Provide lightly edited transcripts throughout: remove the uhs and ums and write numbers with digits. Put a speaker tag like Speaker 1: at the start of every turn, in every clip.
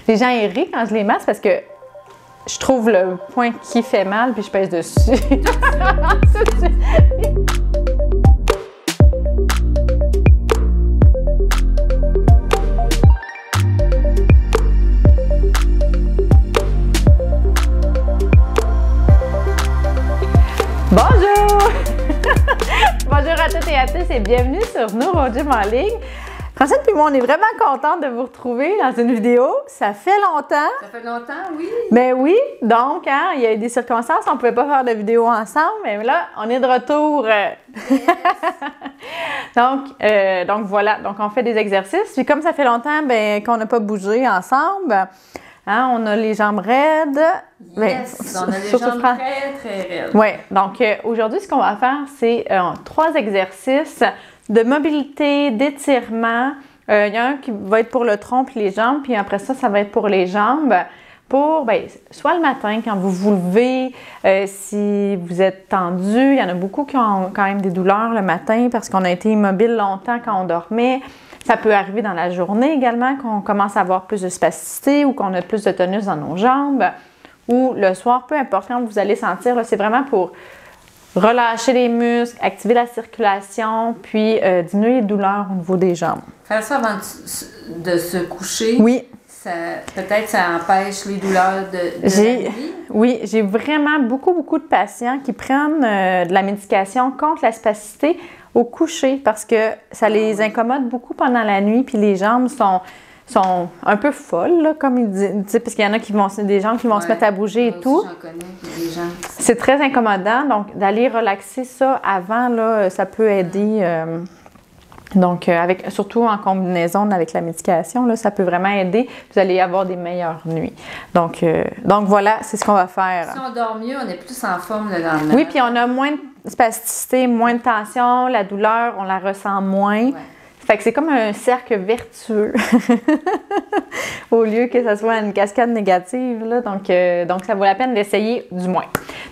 Speaker 1: Les gens ils rient quand je les masse parce que je trouve le point qui fait mal puis je pèse dessus. Bonjour! Bonjour à toutes et à tous et bienvenue sur NeuroGym en ligne. Francine et moi, on est vraiment contente de vous retrouver dans une vidéo. Ça fait longtemps.
Speaker 2: Ça fait longtemps, oui.
Speaker 1: Ben oui, donc il y a eu des circonstances, on ne pouvait pas faire de vidéo ensemble, mais là, on est de retour. Yes. donc voilà, donc on fait des exercices. Puis comme ça fait longtemps qu'on n'a pas bougé ensemble, on a les jambes raides.
Speaker 2: Yes, on a les jambes très raides.
Speaker 1: Oui, donc aujourd'hui, ce qu'on va faire, c'est 3 exercices de mobilité, d'étirement. Il y a un qui va être pour le tronc et les jambes, puis après ça, ça va être pour les jambes. Pour, soit le matin, quand vous vous levez, si vous êtes tendu, il y en a beaucoup qui ont quand même des douleurs le matin parce qu'on a été immobile longtemps quand on dormait. Ça peut arriver dans la journée également qu'on commence à avoir plus de spasticité ou qu'on a plus de tonus dans nos jambes. Ou le soir, peu importe quand vous allez sentir, c'est vraiment pour relâcher les muscles, activer la circulation, puis diminuer les douleurs au niveau des jambes.
Speaker 2: Faire ça avant de se coucher,
Speaker 1: oui.
Speaker 2: Peut-être ça empêche les douleurs de la nuit.
Speaker 1: Oui, j'ai vraiment beaucoup de patients qui prennent de la médication contre la spasticité au coucher parce que ça les incommode beaucoup pendant la nuit, puis les jambes sont un peu folles, là, comme ils disent, parce qu'il y en a qui vont, des gens qui vont se mettre à bouger et tout.
Speaker 2: J'en connais des gens.
Speaker 1: C'est très incommodant, donc d'aller relaxer ça avant, là, ça peut aider. Donc, surtout en combinaison avec la médication, là, ça peut vraiment aider. Vous allez avoir des meilleures nuits. Donc voilà, c'est ce qu'on va faire.
Speaker 2: Si on dort mieux, on est plus en forme le lendemain.
Speaker 1: Oui, puis on a moins de spasticité, moins de tension, la douleur, on la ressent moins. Ouais. Fait que c'est comme un cercle vertueux au lieu que ça soit une cascade négative. Là. Donc, ça vaut la peine d'essayer du moins.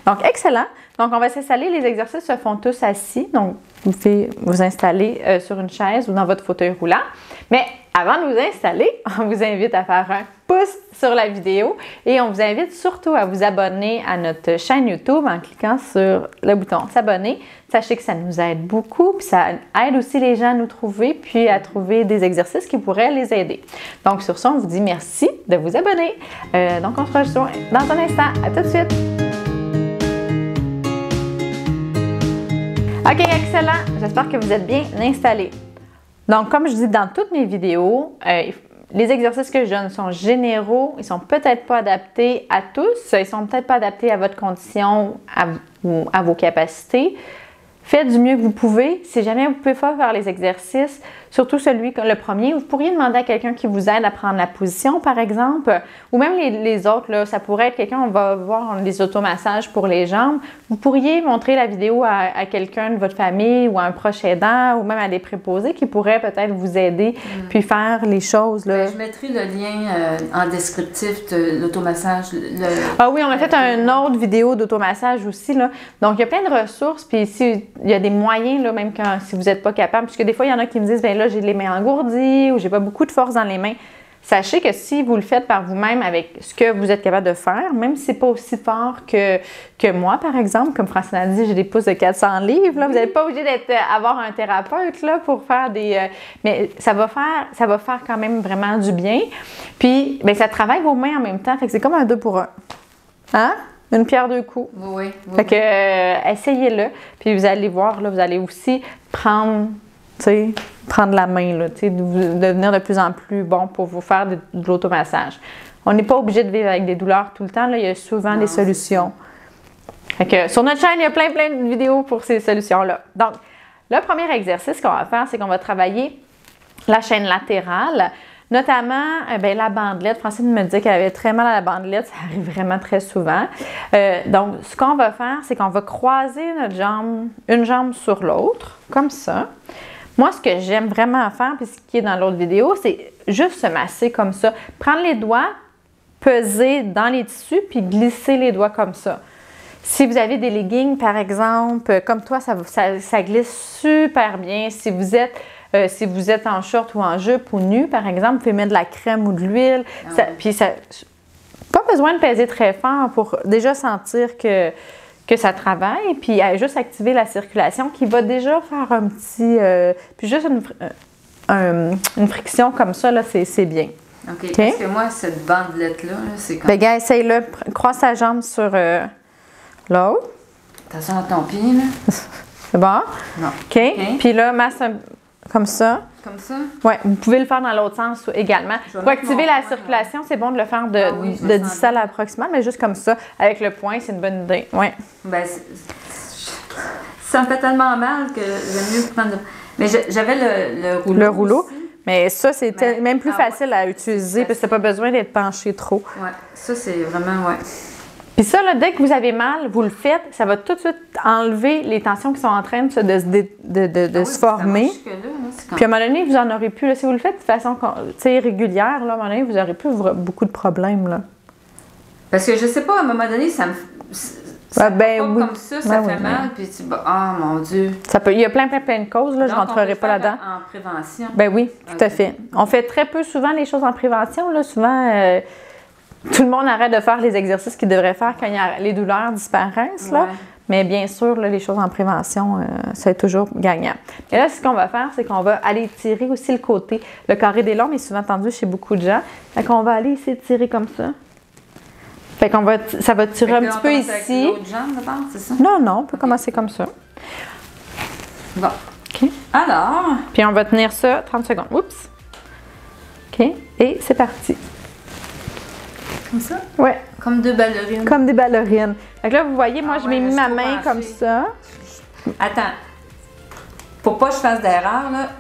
Speaker 1: Donc, excellent. Donc, on va s'installer. Les exercices se font tous assis. Donc, vous pouvez vous installer sur une chaise ou dans votre fauteuil roulant. Mais avant de vous installer, on vous invite à faire un pouce sur la vidéo et on vous invite surtout à vous abonner à notre chaîne YouTube en cliquant sur le bouton s'abonner. Sachez que ça nous aide beaucoup, puis ça aide aussi les gens à nous trouver, puis à trouver des exercices qui pourraient les aider. Donc sur ça, on vous dit merci de vous abonner. Donc on se rejoint dans un instant. À tout de suite! OK, excellent! J'espère que vous êtes bien installés. Donc, comme je dis dans toutes mes vidéos, les exercices que je donne sont généraux, ils sont peut-être pas adaptés à tous, ils sont peut-être pas adaptés à votre condition ou à vos capacités. Faites du mieux que vous pouvez. Si jamais vous ne pouvez pas faire les exercices, surtout le premier, vous pourriez demander à quelqu'un qui vous aide à prendre la position, par exemple, ou même les autres, là, ça pourrait être quelqu'un, on va voir les automassages pour les jambes. Vous pourriez montrer la vidéo à quelqu'un de votre famille ou à un proche aidant ou même à des préposés qui pourraient peut-être vous aider puis faire les choses. Là.
Speaker 2: Je mettrai le lien en descriptif de l'automassage.
Speaker 1: Ah oui, on a fait une autre vidéo d'automassage aussi. Là. Donc, il y a plein de ressources. Puis ici, il y a des moyens, là, même si vous n'êtes pas capable. Puisque des fois, il y en a qui me disent, là, j'ai les mains engourdies ou j'ai pas beaucoup de force dans les mains. Sachez que si vous le faites par vous-même avec ce que vous êtes capable de faire, même si c'est pas aussi fort que moi, par exemple, comme Francine a dit, j'ai des pouces de 400 livres, là, vous n'êtes pas obligé d'avoir un thérapeute là, pour faire mais ça va faire quand même vraiment du bien. Puis, ça travaille vos mains en même temps. Fait que c'est comme un 2 pour 1. Hein? Une pierre deux coups.
Speaker 2: Oui.
Speaker 1: Fait que, essayez-le. Puis vous allez voir, là, vous allez aussi prendre la main, là, devenir de plus en plus bon pour vous faire de l'automassage. On n'est pas obligé de vivre avec des douleurs tout le temps. Là, il y a souvent des solutions. Fait que, sur notre chaîne, il y a plein de vidéos pour ces solutions-là. Donc, le premier exercice qu'on va faire, c'est qu'on va travailler la chaîne latérale. Notamment, la bandelette. Francine me disait qu'elle avait très mal à la bandelette. Ça arrive vraiment très souvent. Donc, ce qu'on va faire, c'est qu'on va croiser une jambe sur l'autre, comme ça. Moi, ce que j'aime vraiment faire, puis ce qui est dans l'autre vidéo, c'est juste se masser comme ça. Prendre les doigts, peser dans les tissus, puis glisser les doigts comme ça. Si vous avez des leggings, par exemple, comme toi, ça glisse super bien. Si vous êtes Si vous êtes en short ou en jupe ou nu, par exemple, vous pouvez mettre de la crème ou de l'huile. Puis pas besoin de peser très fort pour déjà sentir que ça travaille, puis juste activer la circulation qui va déjà faire un petit... puis juste une friction comme ça, là, c'est bien.
Speaker 2: OK. Parce que moi, cette bandelette-là, c'est comme...
Speaker 1: Bien, gars, essaye-le. Croise ta jambe sur l'autre.
Speaker 2: Attention à ton pied, là.
Speaker 1: C'est bon?
Speaker 2: Non.
Speaker 1: OK. Puis là, masse comme ça.
Speaker 2: Comme ça?
Speaker 1: Oui, vous pouvez le faire dans l'autre sens également. Pour activer la circulation, c'est bon de le faire de distal à proximal, mais juste comme ça. Avec le poing, c'est une bonne idée. Oui.
Speaker 2: Ben, ça me fait tellement mal que j'aime mieux prendre... Mais j'avais le rouleau.
Speaker 1: Le rouleau.
Speaker 2: Aussi.
Speaker 1: Mais ça, c'est même plus facile à utiliser parce que tu n'as pas besoin d'être penché trop.
Speaker 2: Oui, ça, c'est vraiment,
Speaker 1: Puis ça, là, dès que vous avez mal, vous le faites, ça va tout de suite enlever les tensions qui sont en train de se former. Puis à un moment donné, vous n'en aurez plus. Là, si vous le faites de façon régulière, là, à un moment donné, vous n'aurez plus beaucoup de problèmes. Là.
Speaker 2: Parce que je sais pas, à un moment donné, ça me... comme ça fait mal, puis tu oh mon Dieu.
Speaker 1: Il y a plein de causes, là, je ne rentrerai pas là-dedans.
Speaker 2: En prévention.
Speaker 1: Ben oui, tout à fait. On fait très peu souvent les choses en prévention, là. Souvent, tout le monde arrête de faire les exercices qu'ils devraient faire quand les douleurs disparaissent, là. Mais bien sûr, là, les choses en prévention, ça est toujours gagnant. Et là, ce qu'on va faire, c'est qu'on va aller tirer aussi le côté. Le carré des lombes est souvent tendu chez beaucoup de gens. Fait qu'on va aller essayer de tirer comme ça. Fait qu'on ça va tirer un petit peu ici.
Speaker 2: Avec l'autre jambe, d'abord, c'est ça?
Speaker 1: Non, on peut commencer comme ça.
Speaker 2: Bon.
Speaker 1: OK.
Speaker 2: Alors.
Speaker 1: Puis on va tenir ça 30 secondes. Oups. OK. Et c'est parti.
Speaker 2: Comme ça?
Speaker 1: Oui.
Speaker 2: Comme deux ballerines.
Speaker 1: Comme des ballerines. Fait que là, vous voyez, moi, je m'ai mis ma main comme ça.
Speaker 2: Attends. Pour pas que je fasse d'erreur, là,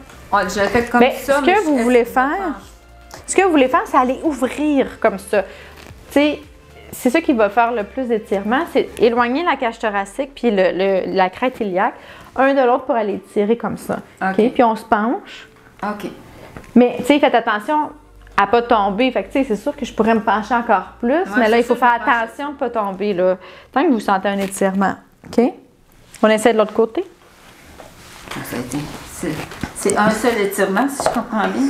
Speaker 2: je le fais comme ça.
Speaker 1: Ce que vous voulez faire, c'est aller ouvrir comme ça. Tu sais, c'est ça qui va faire le plus d'étirement, c'est éloigner la cage thoracique puis la crête iliaque, un de l'autre pour aller tirer comme ça. OK? Puis on se penche.
Speaker 2: OK.
Speaker 1: Mais, tu sais, faites attention à ne pas tomber. Fait que, tu sais, c'est sûr que je pourrais me pencher encore plus, mais là, il faut faire attention de ne pas tomber, là. Tant que vous sentez un étirement. OK? On essaie de l'autre côté?
Speaker 2: C'est un seul étirement, si je comprends bien.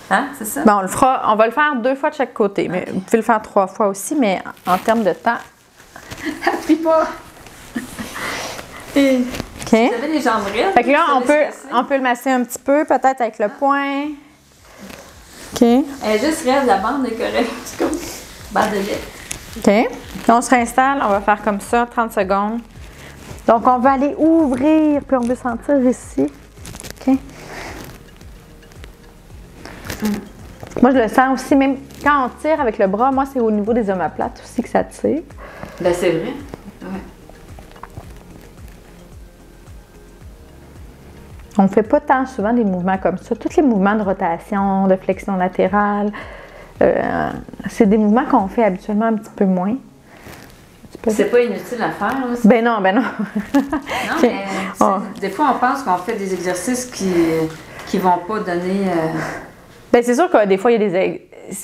Speaker 2: Hein, c'est ça?
Speaker 1: Bon, on va le faire 2 fois de chaque côté, mais vous pouvez le faire 3 fois aussi, mais en termes de temps.
Speaker 2: Appuie pas!
Speaker 1: OK.
Speaker 2: Vous avez les jambes raides.
Speaker 1: Fait que là, on peut le masser un petit peu, peut-être avec le poing. OK.
Speaker 2: Elle est juste raide, la bande est correcte. C'est comme bande de lait.
Speaker 1: OK. On se réinstalle, on va faire comme ça, 30 secondes. Donc, on va aller ouvrir, puis on veut sentir ici. OK. Moi, je le sens aussi, même quand on tire avec le bras, moi, c'est au niveau des omoplates aussi que ça tire.
Speaker 2: Ben, c'est vrai. Ouais.
Speaker 1: On ne fait pas tant souvent des mouvements comme ça. Tous les mouvements de rotation, de flexion latérale, c'est des mouvements qu'on fait habituellement un petit peu moins.
Speaker 2: C'est pas inutile à faire, là.
Speaker 1: Ben non.
Speaker 2: Non, mais des fois, on pense qu'on fait des exercices qui vont pas donner...
Speaker 1: Bien, c'est sûr que des fois, il y a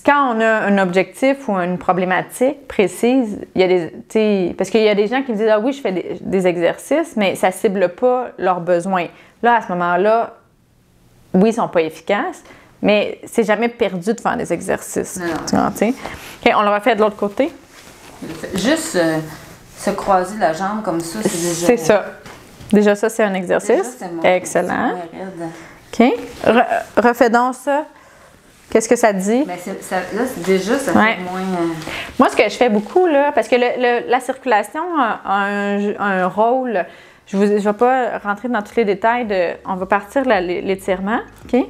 Speaker 1: quand on a un objectif ou une problématique précise, il y a parce qu'il y a des gens qui me disent « Ah oui, je fais des exercices, mais ça ne cible pas leurs besoins. » Là, à ce moment-là, oui, ils ne sont pas efficaces, mais c'est jamais perdu de faire des exercices.
Speaker 2: Non.
Speaker 1: OK, on le refait de l'autre côté.
Speaker 2: Juste se croiser la jambe comme ça, c'est déjà...
Speaker 1: C'est ça. Déjà, ça, c'est un exercice. Excellent. OK. Refais donc ça. Qu'est-ce que ça dit?
Speaker 2: Bien, là, déjà, ça fait moins...
Speaker 1: Moi, ce que je fais beaucoup, là, parce que la circulation a un rôle... Je ne vais pas rentrer dans tous les détails. On va partir l'étirement. OK?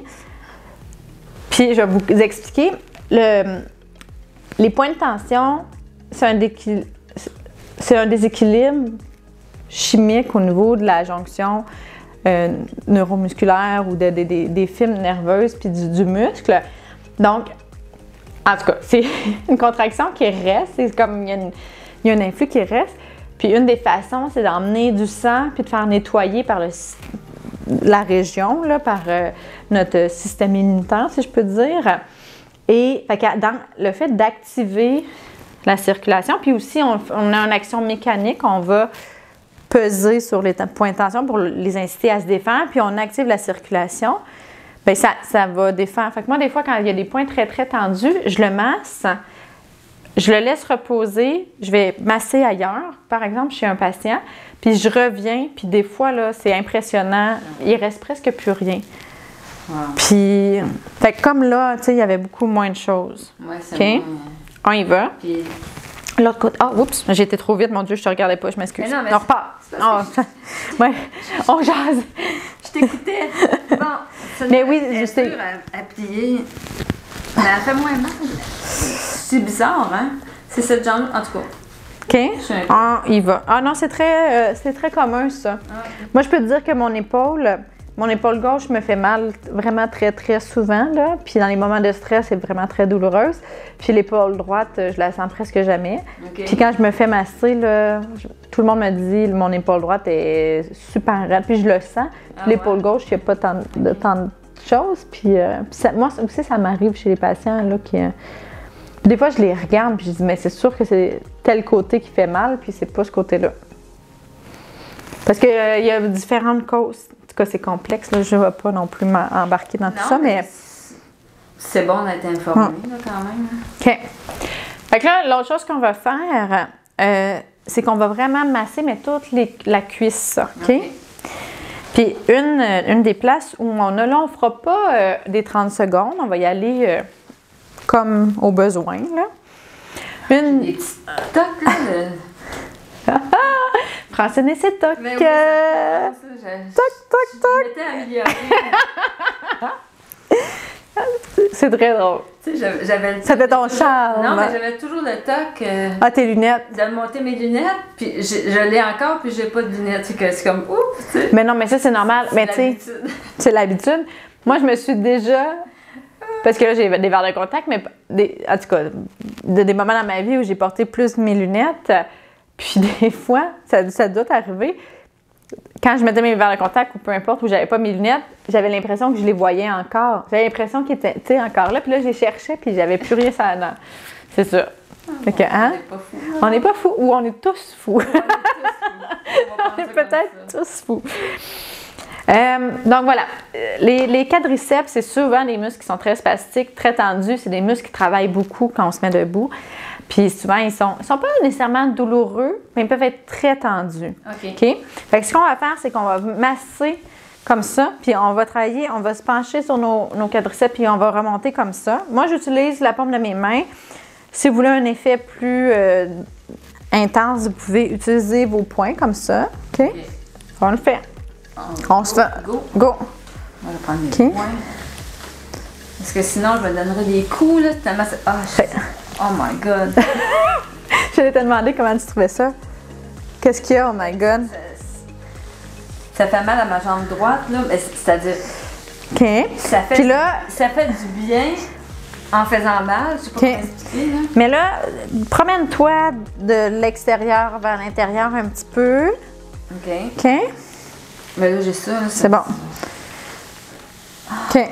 Speaker 1: Puis, je vais vous expliquer. Les points de tension, c'est un déséquilibre chimique au niveau de la jonction neuromusculaire ou des fibres nerveuses puis du muscle. Donc, en tout cas, c'est une contraction qui reste. C'est comme il y a un influx qui reste. Puis une des façons, c'est d'emmener du sang puis de faire nettoyer par la région, là, par notre système immunitaire, si je peux dire. Et dans le fait d'activer la circulation, puis aussi on a une action mécanique, on va peser sur les points de tension pour les inciter à se défendre, puis on active la circulation, bien, ça va défendre. Fait que moi, des fois, quand il y a des points très, très tendus, je le masse, je le laisse reposer, je vais masser ailleurs, par exemple, chez un patient, puis je reviens, puis des fois, là, c'est impressionnant, il reste presque plus rien. Wow. Puis, fait que comme là, tu sais, il y avait beaucoup moins de choses.
Speaker 2: Oui, c'est bon.
Speaker 1: On y va.
Speaker 2: Puis...
Speaker 1: L'autre côté. Ah, oups, j'ai été trop vite, mon Dieu, je te regardais pas, je m'excuse.
Speaker 2: On
Speaker 1: repart. Ouais, on jase.
Speaker 2: Je t'écoutais. Bon,
Speaker 1: mais oui,
Speaker 2: je sais. À plier. Mais elle fait moins mal. C'est bizarre, hein? C'est cette jambe, en tout cas.
Speaker 1: OK. Ah, il va. Ah non, c'est très commun, ça. Ah. Moi, je peux te dire que mon épaule gauche me fait mal vraiment très, très souvent, là. Puis dans les moments de stress, c'est vraiment très douloureuse. Puis l'épaule droite, je la sens presque jamais. Okay. Puis quand je me fais masser, là, tout le monde me dit mon épaule droite est super raide. Puis je le sens. Puis l'épaule gauche, il n'y a pas tant de choses. Puis moi aussi, ça m'arrive chez les patients, là, qui... des fois, je les regarde, puis je dis, mais c'est sûr que c'est tel côté qui fait mal, puis c'est pas ce côté-là. Parce qu'il y a différentes causes. En tout cas, c'est complexe, là. Je ne vais pas non plus m'embarquer dans tout ça, mais...
Speaker 2: C'est bon d'être informé, là, quand même.
Speaker 1: OK. Fait que là, l'autre chose qu'on va faire, c'est qu'on va vraiment masser, mais toute la cuisse, OK? Puis une des places où on a là, on ne fera pas des 30 secondes. On va y aller comme au besoin, là.
Speaker 2: Des petits tocs, là.
Speaker 1: Francine et ses tocs.
Speaker 2: Mais oui,
Speaker 1: toc.
Speaker 2: Je m'étais améliorée.
Speaker 1: C'est très drôle.
Speaker 2: Tu sais, j'avais...
Speaker 1: C'était ton charme.
Speaker 2: Non, mais j'avais toujours le toc...
Speaker 1: tes lunettes.
Speaker 2: De monter mes lunettes, puis je l'ai encore, puis j'ai pas de lunettes. C'est comme, ouf, tu sais.
Speaker 1: Mais non, mais ça, c'est normal. Mais tu sais, c'est l'habitude. Moi, je me suis déjà... Parce que là, j'ai des verres de contact, mais en tout cas, des moments dans ma vie où j'ai porté plus mes lunettes, puis des fois, ça doit arriver... Quand je mettais mes verres de contact ou peu importe où j'avais pas mes lunettes, j'avais l'impression que je les voyais encore. J'avais l'impression qu'ils étaient encore là. Puis là, je les cherchais puis j'avais plus rien sur la dent. C'est ça. Fait que, hein? On n'est pas fous. Ou on est tous fous. On est peut-être tous fous. Donc voilà. Les quadriceps, c'est souvent des muscles qui sont très spastiques, très tendus. C'est des muscles qui travaillent beaucoup quand on se met debout. Puis souvent, ils sont pas nécessairement douloureux, mais ils peuvent être très tendus. OK? Fait que ce qu'on va faire, c'est qu'on va masser comme ça, puis on va travailler, on va se pencher sur nos quadriceps, puis on va remonter comme ça. Moi, j'utilise la paume de mes mains. Si vous voulez un effet plus intense, vous pouvez utiliser vos poings comme ça. OK? On le fait. On se fait. Go!
Speaker 2: On va prendre les poings. Parce que sinon, je me donnerais des coups, là, tellement c'est... Oh my God!
Speaker 1: J'allais te demander comment tu trouvais ça. Qu'est-ce qu'il y a, oh my God?
Speaker 2: Ça fait mal à ma jambe droite, là, c'est-à-dire...
Speaker 1: OK.
Speaker 2: Ça fait du bien en faisant mal, je sais pas comment expliquer, là.
Speaker 1: Mais là, promène-toi de l'extérieur vers l'intérieur un petit peu. OK.
Speaker 2: Mais là, j'ai ça, là.
Speaker 1: C'est bon. OK.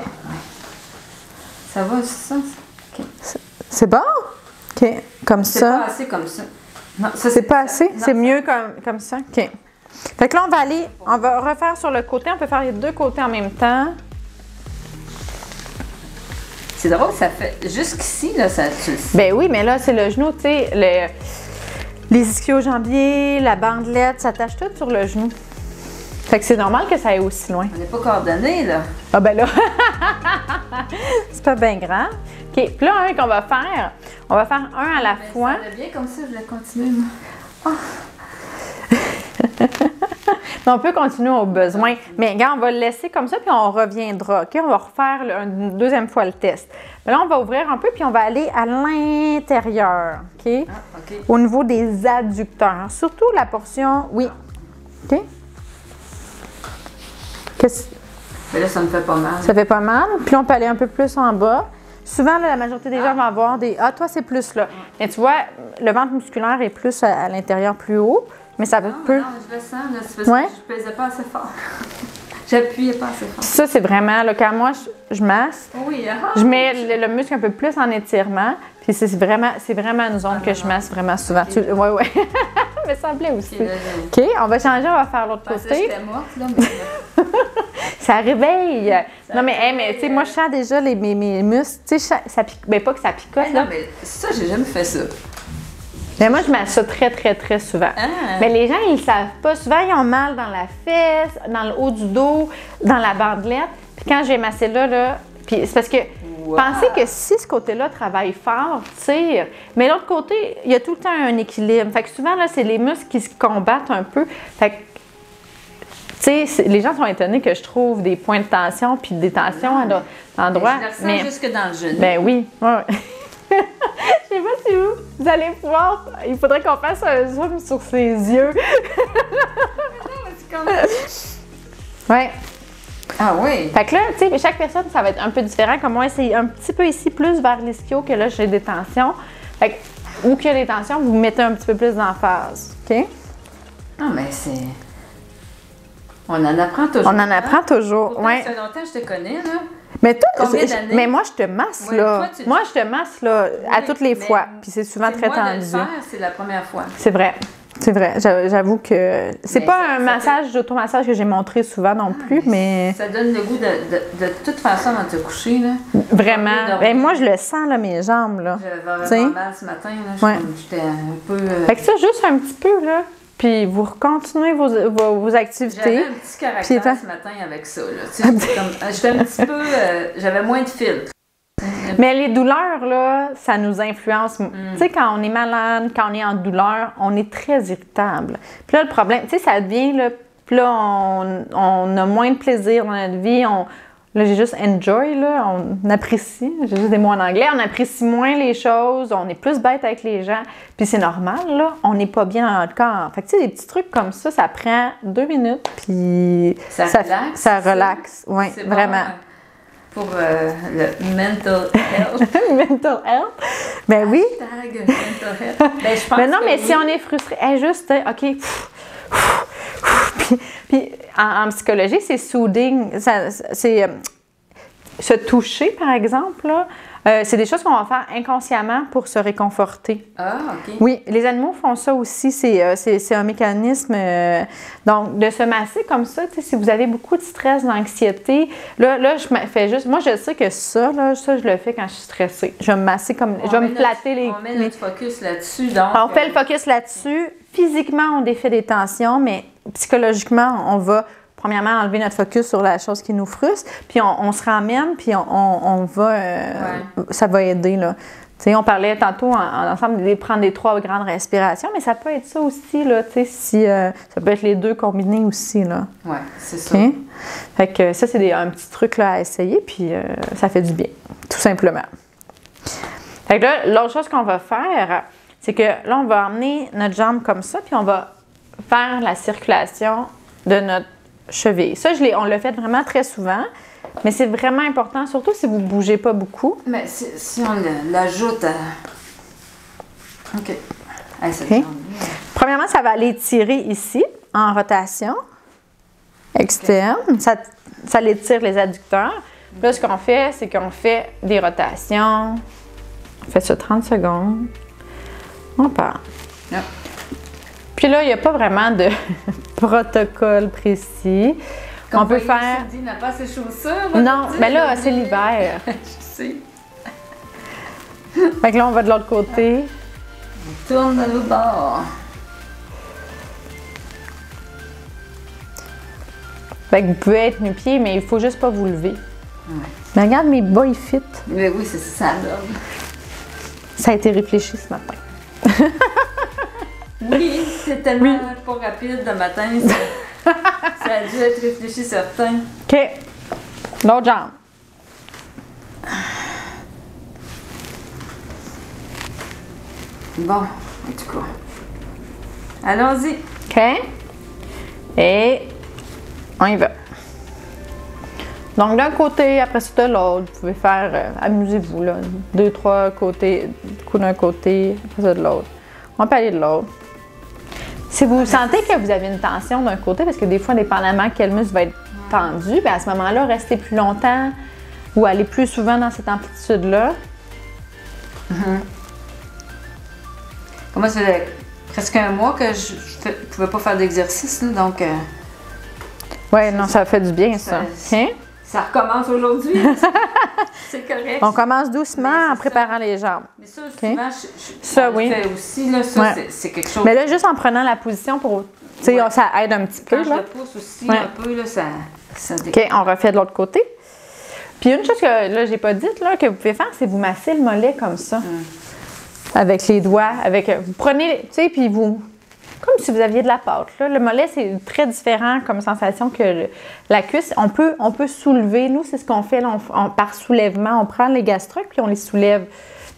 Speaker 2: Ça va, c'est ça? OK.
Speaker 1: C'est bon? OK. Comme ça.
Speaker 2: C'est pas assez comme ça. Non, ça
Speaker 1: c'est pas assez? C'est mieux comme ça? OK. Fait que là, on va refaire sur le côté. On peut faire les deux côtés en même temps.
Speaker 2: C'est drôle, ça fait jusqu'ici, là, ça...
Speaker 1: Ben oui, mais là, c'est le genou, tu sais, les ischio-jambiers, la bandelette, ça tâche tout sur le genou. Fait que c'est normal que ça aille aussi loin.
Speaker 2: On n'est pas coordonnés, là.
Speaker 1: Ah ben là, c'est pas bien grand. OK, puis là, on va faire un à la fois.
Speaker 2: Ça va bien comme ça, je vais continuer, moi. Oh.
Speaker 1: On peut continuer au besoin. Mais regarde, on va le laisser comme ça, puis on reviendra. OK? On va refaire une deuxième fois le test. Mais là, on va ouvrir un peu, puis on va aller à l'intérieur. OK?
Speaker 2: OK.
Speaker 1: Au niveau des adducteurs. Surtout la portion... Oui. OK?
Speaker 2: Mais là, ça me fait pas mal.
Speaker 1: Ça fait pas mal. Puis on peut aller un peu plus en bas. Souvent, là, la majorité des gens vont avoir des... Ah, toi, c'est plus là. Mais tu vois, le ventre musculaire est plus à l'intérieur, plus haut. Mais ça peut...
Speaker 2: Non, je le sens. Là, c'est parce que je pesais pas assez fort. J'appuyais pas assez fort.
Speaker 1: Ça, c'est vraiment... Là, quand moi, je masse, je mets le muscle un peu plus en étirement. Puis c'est vraiment une zone que je masse vraiment souvent.
Speaker 2: Okay.
Speaker 1: Oui. me semblait aussi.
Speaker 2: là,
Speaker 1: OK, on va changer, on va faire l'autre
Speaker 2: je pensais que
Speaker 1: côté.
Speaker 2: j'étais morte, là, mais...
Speaker 1: Ça réveille.
Speaker 2: Ça
Speaker 1: non, mais, hey,
Speaker 2: réveille,
Speaker 1: mais tu sais, moi, je sens déjà mes muscles. Tu sais, ça pique. Ben, pas que ça picote,
Speaker 2: Hey,
Speaker 1: là.
Speaker 2: non, mais ça, j'ai jamais fait ça.
Speaker 1: Mais moi, je mets ça très, très, très souvent.
Speaker 2: Ah.
Speaker 1: Mais les gens, ils le savent pas. Souvent, ils ont mal dans la fesse, dans le haut du dos, dans la bandelette. Puis quand j'ai massé là, puis c'est parce que
Speaker 2: Wow.
Speaker 1: pensez que si ce côté-là travaille fort, tire, mais l'autre côté, il y a tout le temps un équilibre. Fait que souvent, là, c'est les muscles qui se combattent un peu. Fait que, tu sais, les gens sont étonnés que je trouve des points de tension puis des tensions à d'autres endroits.
Speaker 2: Je le ressens jusque dans le genou.
Speaker 1: Ben oui, ouais. Je sais pas si vous allez pouvoir. Il faudrait qu'on fasse un zoom sur ses yeux. Ouais.
Speaker 2: Ah oui.
Speaker 1: Fait que là, tu sais, chaque personne, ça va être un peu différent. Comme moi, c'est un petit peu ici, plus vers l'ischio, que là, j'ai des tensions. Fait que, où qu'il y a des tensions, vous mettez un petit peu plus d'emphase. OK?
Speaker 2: Ah, mais c'est... On en apprend toujours.
Speaker 1: On en apprend toujours.
Speaker 2: Pourtant,
Speaker 1: Ouais.
Speaker 2: ça fait longtemps que je te connais, là.
Speaker 1: Mais toi,
Speaker 2: Combien d'années?
Speaker 1: mais moi, je te masse,
Speaker 2: Ouais,
Speaker 1: là.
Speaker 2: toi, tu-
Speaker 1: Moi, je te masse, là, à
Speaker 2: Oui,
Speaker 1: toutes les
Speaker 2: mais
Speaker 1: fois. Puis c'est souvent
Speaker 2: C'est
Speaker 1: très
Speaker 2: moi de le
Speaker 1: tendu.
Speaker 2: faire, c'est la première fois.
Speaker 1: C'est vrai. C'est vrai. J'avoue que c'est
Speaker 2: Mais
Speaker 1: pas
Speaker 2: ça-
Speaker 1: un
Speaker 2: ça
Speaker 1: massage d'automassage que j'ai montré souvent non plus, mais
Speaker 2: Ça donne le goût de toute façon avant de te coucher, là.
Speaker 1: vraiment.
Speaker 2: dormir.
Speaker 1: Ben, moi, je le sens, là, mes jambes, là.
Speaker 2: J'avais
Speaker 1: T'sais?
Speaker 2: vraiment mal ce matin, là.
Speaker 1: Ouais.
Speaker 2: J'étais un peu...
Speaker 1: Fait que ça, juste un petit peu, là. Puis vous continuez vos
Speaker 2: J'avais
Speaker 1: activités.
Speaker 2: un petit caractère
Speaker 1: Puis étant-
Speaker 2: ce matin avec ça, là. Tu sais, j'étais un petit peu... j'avais moins de filtre.
Speaker 1: Mais les douleurs, là, ça nous influence. Tu sais, quand on est malade, quand on est en douleur, on est très irritable. Puis là, le problème, tu sais, ça devient, là, puis là, on a moins de plaisir dans notre vie. Là, j'ai juste enjoy, là, on apprécie. J'ai juste des mots en anglais. On apprécie moins les choses, on est plus bête avec les gens. Puis c'est normal, là, on n'est pas bien dans notre corps. Fait que, tu sais, des petits trucs comme ça prend 2 minutes, puis
Speaker 2: Ça relaxe,
Speaker 1: ça
Speaker 2: ça?
Speaker 1: relaxe, oui,
Speaker 2: C'est bon,
Speaker 1: vraiment.
Speaker 2: pour le mental health.
Speaker 1: Mental health. Ben oui.
Speaker 2: Hashtag mental health. Ben, je pense
Speaker 1: Mais non,
Speaker 2: que
Speaker 1: mais
Speaker 2: oui.
Speaker 1: si on est frustré, juste, OK. Puis en psychologie, c'est soothing. C'est se toucher, par exemple, là. C'est des choses qu'on va faire inconsciemment pour se réconforter.
Speaker 2: Ah, OK.
Speaker 1: Oui, les animaux font ça aussi. C'est un mécanisme. Donc, de se masser comme ça, tu sais, si vous avez beaucoup de stress, d'anxiété, là, je me fais juste. Moi, je sais que ça, je le fais quand je suis stressée. Je vais me masser comme. Je vais me flatter les.
Speaker 2: On met notre focus là-dessus, donc...
Speaker 1: Alors, on fait le focus là-dessus. Physiquement, on défait des tensions, mais psychologiquement, on va, premièrement, enlever notre focus sur la chose qui nous frustre, puis on se ramène, puis on va... Ça va aider, là. Tu sais, on parlait tantôt ensemble de prendre des 3 grandes respirations, mais ça peut être ça aussi, là, tu sais, si... ça peut être les 2 combinés aussi, là.
Speaker 2: Oui, c'est ça.
Speaker 1: OK? Fait que ça, c'est un petit truc, là, à essayer, puis ça fait du bien, tout simplement. Fait que là, l'autre chose qu'on va faire, c'est que là, on va emmener notre jambe comme ça, puis on va faire la circulation de notre cheville. Ça, on l'a fait vraiment très souvent, mais c'est vraiment important, surtout si vous ne bougez pas beaucoup.
Speaker 2: Mais si on l'ajoute à... OK. Hey, ça
Speaker 1: OK.
Speaker 2: demande-
Speaker 1: Premièrement, ça va aller tirer ici, en rotation externe. Ça l'étire les adducteurs. Puis là, ce qu'on fait, c'est qu'on fait des rotations. On fait ça 30 secondes. On part.
Speaker 2: Ah.
Speaker 1: Puis là, il n'y a pas vraiment de protocole précis. On peut faire...
Speaker 2: Il n'a pas ses chaussures.
Speaker 1: Non, mais là, c'est l'hiver.
Speaker 2: Je sais.
Speaker 1: Fait que là, on va de l'autre côté.
Speaker 2: On tourne de l'autre bord.
Speaker 1: Fait que vous pouvez être nu-pieds, mais il faut juste pas vous lever.
Speaker 2: Ouais.
Speaker 1: Mais regarde, mes bas, ils fit.
Speaker 2: Mais oui, c'est ça, ça donne.
Speaker 1: Ça a été réfléchi ce matin.
Speaker 2: Oui, c'est tellement pas rapide le matin. Ça a dû être réfléchi certain.
Speaker 1: OK. L'autre jambe.
Speaker 2: Bon, en tout cas. Allons-y.
Speaker 1: OK. Et on y va. Donc, d'un côté, après ça, de l'autre. Vous pouvez faire, amusez-vous, là. 2, 3 côtés, coup d'un côté, après ça de l'autre. On peut aller de l'autre. Si vous sentez que vous avez une tension d'un côté, parce que des fois, dépendamment quel muscle va être tendu, bien à ce moment-là, restez plus longtemps ou allez plus souvent dans cette amplitude-là.
Speaker 2: Comment ça fait presque un mois que je pouvais pas faire d'exercice, là, donc...
Speaker 1: Oui, non, ça fait du bien, ça. Hein?
Speaker 2: Ça recommence aujourd'hui. C'est correct.
Speaker 1: On commence doucement en préparant les jambes.
Speaker 2: Mais ça, souvent,
Speaker 1: ça,
Speaker 2: on le fait aussi, là, ça, c'est quelque chose...
Speaker 1: Mais là, juste en prenant la position pour... Tu sais, ça aide un petit peu,
Speaker 2: Quand
Speaker 1: là.
Speaker 2: je le pousse aussi un peu, là, ça
Speaker 1: OK, on refait de l'autre côté. Puis une chose que, là, j'ai pas dite, là, que vous pouvez faire, c'est vous masser le mollet comme ça. Avec les doigts, vous prenez, tu sais, puis vous... Comme si vous aviez de la pâte, là. Le mollet, c'est très différent comme sensation que la cuisse. On peut soulever. Nous, c'est ce qu'on fait là, par soulèvement. On prend les gastrocs, puis on les soulève.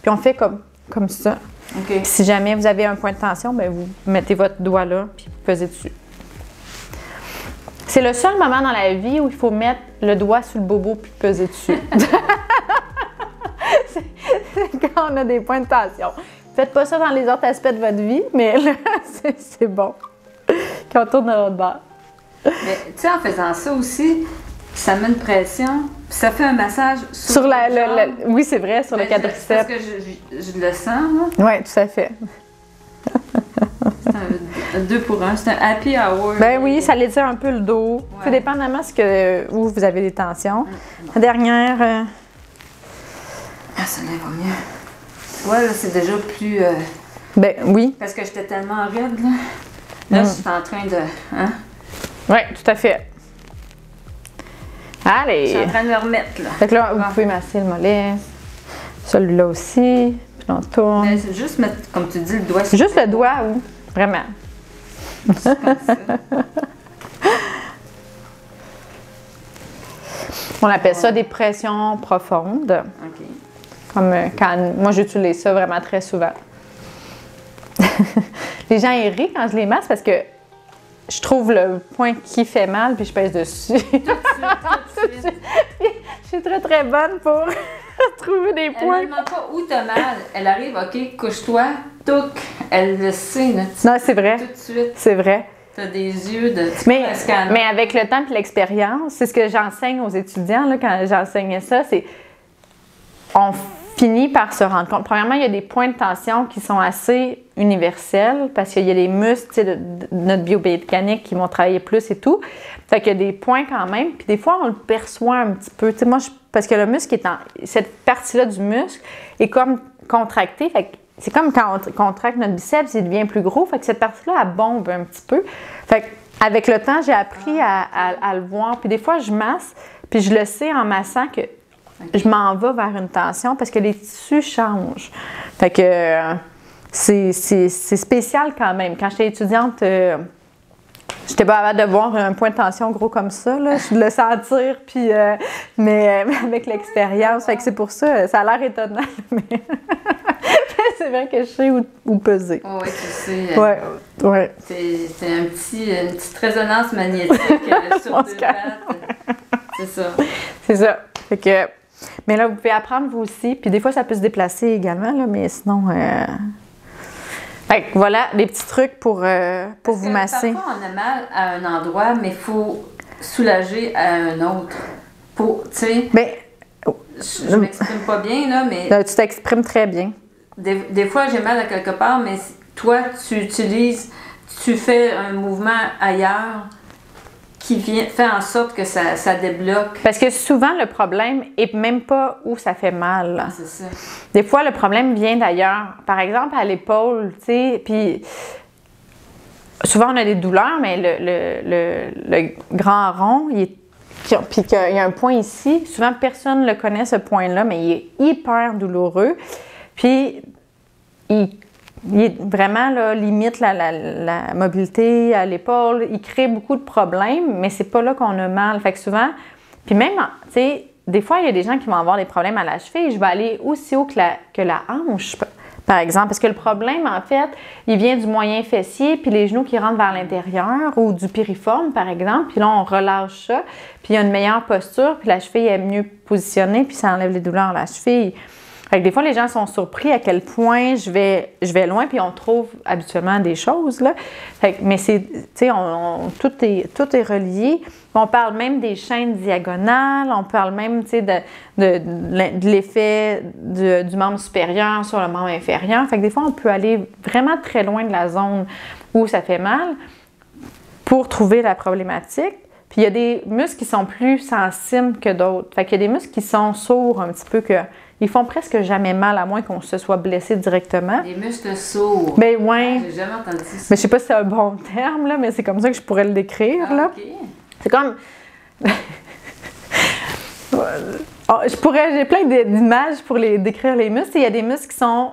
Speaker 1: Puis on fait comme ça.
Speaker 2: Okay.
Speaker 1: Si jamais vous avez un point de tension, bien, vous mettez votre doigt là, puis vous pesez dessus. C'est le seul moment dans la vie où il faut mettre le doigt sur le bobo puis peser dessus. c'est quand on a des points de tension. Faites pas ça dans les autres aspects de votre vie, mais là, c'est bon. Quand on tourne de l'autre bord.
Speaker 2: Mais tu sais, en faisant ça aussi, ça met une pression, puis ça fait un massage sur
Speaker 1: oui, c'est vrai, sur le quadriceps.
Speaker 2: Parce que je le sens, là.
Speaker 1: Oui, tout à fait.
Speaker 2: C'est un 2 pour 1, c'est un happy hour.
Speaker 1: Ben oui, ça l'étire un peu le dos. Tout dépendamment où vous avez des tensions. La dernière...
Speaker 2: Ah, ça va mieux. Ouais, là, c'est déjà plus...
Speaker 1: Ben oui.
Speaker 2: Parce que j'étais tellement raide, là. Là, je suis en train de... Hein?
Speaker 1: Oui, tout à fait. Allez!
Speaker 2: Je suis en train de me remettre, là.
Speaker 1: Fait que là, vous pouvez masser le mollet. Celui-là aussi. Puis on tourne.
Speaker 2: Mais c'est juste mettre, comme tu dis, le doigt sur
Speaker 1: juste le doigt, oui. Vraiment.
Speaker 2: C'est comme ça.
Speaker 1: On appelle ça des pressions profondes.
Speaker 2: OK.
Speaker 1: Comme moi, j'utilise ça vraiment très souvent. Les gens ils rient quand je les masse parce que je trouve le point qui fait mal puis je pèse dessus. Tout de suite. Je suis très, très bonne pour trouver des points.
Speaker 2: Elle ne demande pas où t'as mal. Elle arrive, OK, couche-toi, touc. Elle le sait, là.
Speaker 1: Non, c'est vrai.
Speaker 2: Tout de suite.
Speaker 1: C'est vrai.
Speaker 2: T'as des yeux de...
Speaker 1: Mais avec le temps et l'expérience, c'est ce que j'enseigne aux étudiants là, quand j'enseignais ça, c'est... On finit par se rendre compte. Premièrement, il y a des points de tension qui sont assez universels parce qu'il y a des muscles de notre biomécanique qui vont travailler plus et tout. Fait qu'il y a des points quand même. Puis des fois, on le perçoit un petit peu. Moi, parce que le muscle cette partie-là du muscle est comme contractée. Fait que c'est comme quand on contracte notre biceps, il devient plus gros. Fait que cette partie-là, elle bombe un petit peu. Fait qu'avec le temps, j'ai appris à le voir. Puis des fois, je masse, puis je le sais en massant que je m'en vais vers une tension parce que les tissus changent. Fait que c'est spécial quand même. Quand j'étais étudiante, j'étais pas capable de voir un point de tension gros comme ça, là. Je le sentir, puis mais avec l'expérience, fait que c'est pour ça, ça a l'air étonnant, mais c'est vrai que je sais où peser.
Speaker 2: Oh, oui, tu sais.
Speaker 1: Ouais.
Speaker 2: C'est une petite résonance magnétique sur deux pattes. C'est ça.
Speaker 1: C'est ça. Fait que, mais là, vous pouvez apprendre vous aussi, puis des fois, ça peut se déplacer également, là, mais sinon... Fait que voilà, des petits trucs pour vous masser.
Speaker 2: Parfois, on a mal à un endroit, mais il faut soulager à un autre. Tu sais, je m'exprime pas bien, là, mais...
Speaker 1: Tu t'exprimes très bien.
Speaker 2: Des fois, j'ai mal à quelque part, mais toi, tu fais un mouvement ailleurs qui fait en sorte que ça débloque.
Speaker 1: Parce que souvent, le problème est même pas où ça fait mal.
Speaker 2: Ah, c'est ça.
Speaker 1: Des fois, le problème vient d'ailleurs. Par exemple, à l'épaule, tu sais, puis souvent, on a des douleurs, mais le grand rond, puis qu'il y a un point ici. Souvent, personne ne le connaît, ce point-là, mais il est hyper douloureux. Puis, il est vraiment, là, limite la mobilité à l'épaule. Il crée beaucoup de problèmes, mais c'est pas là qu'on a mal. Fait que souvent, puis même, tu sais, des fois, il y a des gens qui vont avoir des problèmes à la cheville. Je vais aller aussi haut que la hanche, par exemple. Parce que le problème, en fait, il vient du moyen fessier, puis les genoux qui rentrent vers l'intérieur, ou du piriforme, par exemple. Puis là, on relâche ça, puis il y a une meilleure posture, puis la cheville est mieux positionnée, puis ça enlève les douleurs à la cheville. Fait que des fois, les gens sont surpris à quel point je vais loin, puis on trouve habituellement des choses, là. Fait que, mais c'est, tu sais, tout est relié. On parle même des chaînes diagonales, on parle même, tu sais, de l'effet du membre supérieur sur le membre inférieur. Fait que des fois, on peut aller vraiment très loin de la zone où ça fait mal pour trouver la problématique. Puis il y a des muscles qui sont plus sensibles que d'autres. Fait qu'il y a des muscles qui sont sourds un petit peu, ils font presque jamais mal, à moins qu'on se soit blessé directement.
Speaker 2: Les muscles sourds.
Speaker 1: Ben ouais.
Speaker 2: J'ai jamais entendu ça.
Speaker 1: Mais je sais pas si c'est un bon terme, là, mais c'est comme ça que je pourrais le décrire, là.
Speaker 2: OK.
Speaker 1: C'est comme... J'ai plein d'images pour décrire les muscles. Il y a des muscles qui sont...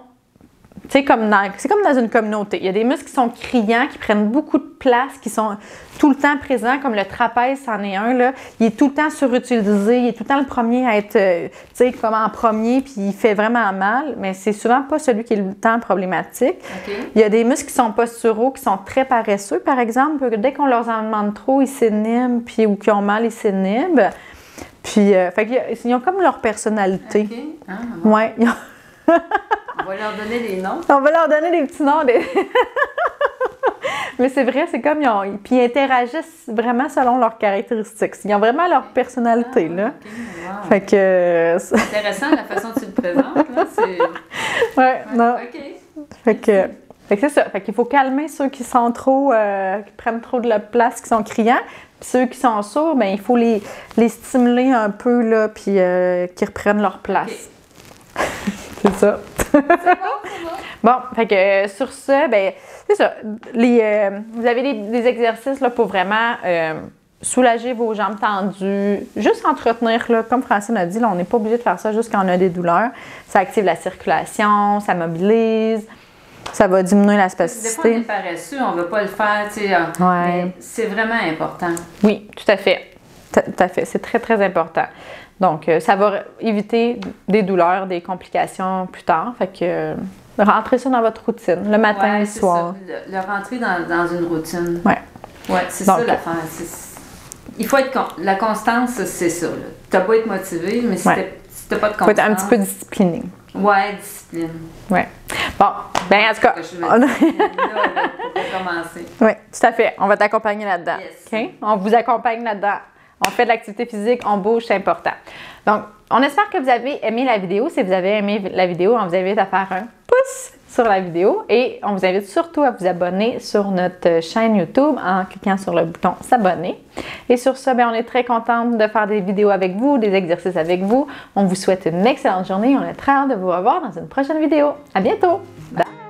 Speaker 1: C'est comme dans une communauté. Il y a des muscles qui sont criants, qui prennent beaucoup de place, qui sont tout le temps présents, comme le trapèze, c'en est un, là. Il est tout le temps surutilisé, il est tout le temps le premier à être, tu sais, comme en premier, puis il fait vraiment mal, mais c'est souvent pas celui qui est le temps problématique.
Speaker 2: Okay.
Speaker 1: Il y a des muscles qui sont posturaux, qui sont très paresseux, par exemple. Dès qu'on leur en demande trop, ils s'inhibent, puis ou qu'ils ont mal, ils s'inhibent. Puis, fait qu'ils ont comme leur personnalité.
Speaker 2: OK. Ah, bon.
Speaker 1: Ouais.
Speaker 2: On va leur donner des noms.
Speaker 1: On va leur donner des petits noms. Mais c'est vrai, c'est comme puis ils interagissent vraiment selon leurs caractéristiques. Ils ont vraiment leur personnalité, là.
Speaker 2: Okay. Wow.
Speaker 1: Fait que...
Speaker 2: C'est intéressant la façon dont tu le présentes, là.
Speaker 1: Ouais, non.
Speaker 2: OK.
Speaker 1: Fait que c'est ça. Fait qu'il faut calmer ceux qui sont trop... qui prennent trop de la place, qui sont criants. Puis ceux qui sont sourds, bien, il faut les stimuler un peu, là, puis qu'ils reprennent leur place. Okay. C'est ça.
Speaker 2: C'est bon.
Speaker 1: Bon, fait que sur ça, ben c'est ça. Vous avez des exercices là, pour vraiment soulager vos jambes tendues, juste entretenir, là, comme Francine a dit, là, on n'est pas obligé de faire ça juste quand on a des douleurs. Ça active la circulation, ça mobilise, ça va diminuer la spasticité.
Speaker 2: Des fois, on est paresseux, on ne veut pas le faire, tu sais.
Speaker 1: Ouais.
Speaker 2: Mais c'est vraiment important.
Speaker 1: Oui, tout à fait. Tout à fait. C'est très, très important. Donc, ça va éviter des douleurs, des complications plus tard. Fait que rentrez ça dans votre routine, le matin et le soir.
Speaker 2: Ça. Le rentrer dans une routine.
Speaker 1: Oui.
Speaker 2: Oui, c'est ça l'affaire. Il faut être... La constance, c'est ça. Tu n'as pas être motivé, mais si tu n'as pas de constance... Il faut
Speaker 1: être un petit peu discipliné.
Speaker 2: Oui, discipline.
Speaker 1: Oui. Bon, bien, en tout cas...
Speaker 2: pour commencer.
Speaker 1: Oui, tout à fait. On va t'accompagner là-dedans.
Speaker 2: Yes.
Speaker 1: Okay? On vous accompagne là-dedans. On fait de l'activité physique, on bouge, c'est important. Donc, on espère que vous avez aimé la vidéo. Si vous avez aimé la vidéo, on vous invite à faire un pouce sur la vidéo et on vous invite surtout à vous abonner sur notre chaîne YouTube en cliquant sur le bouton s'abonner. Et sur ça, bien, on est très contente de faire des vidéos avec vous, des exercices avec vous. On vous souhaite une excellente journée. On est très hâte de vous revoir dans une prochaine vidéo. À bientôt! Bye!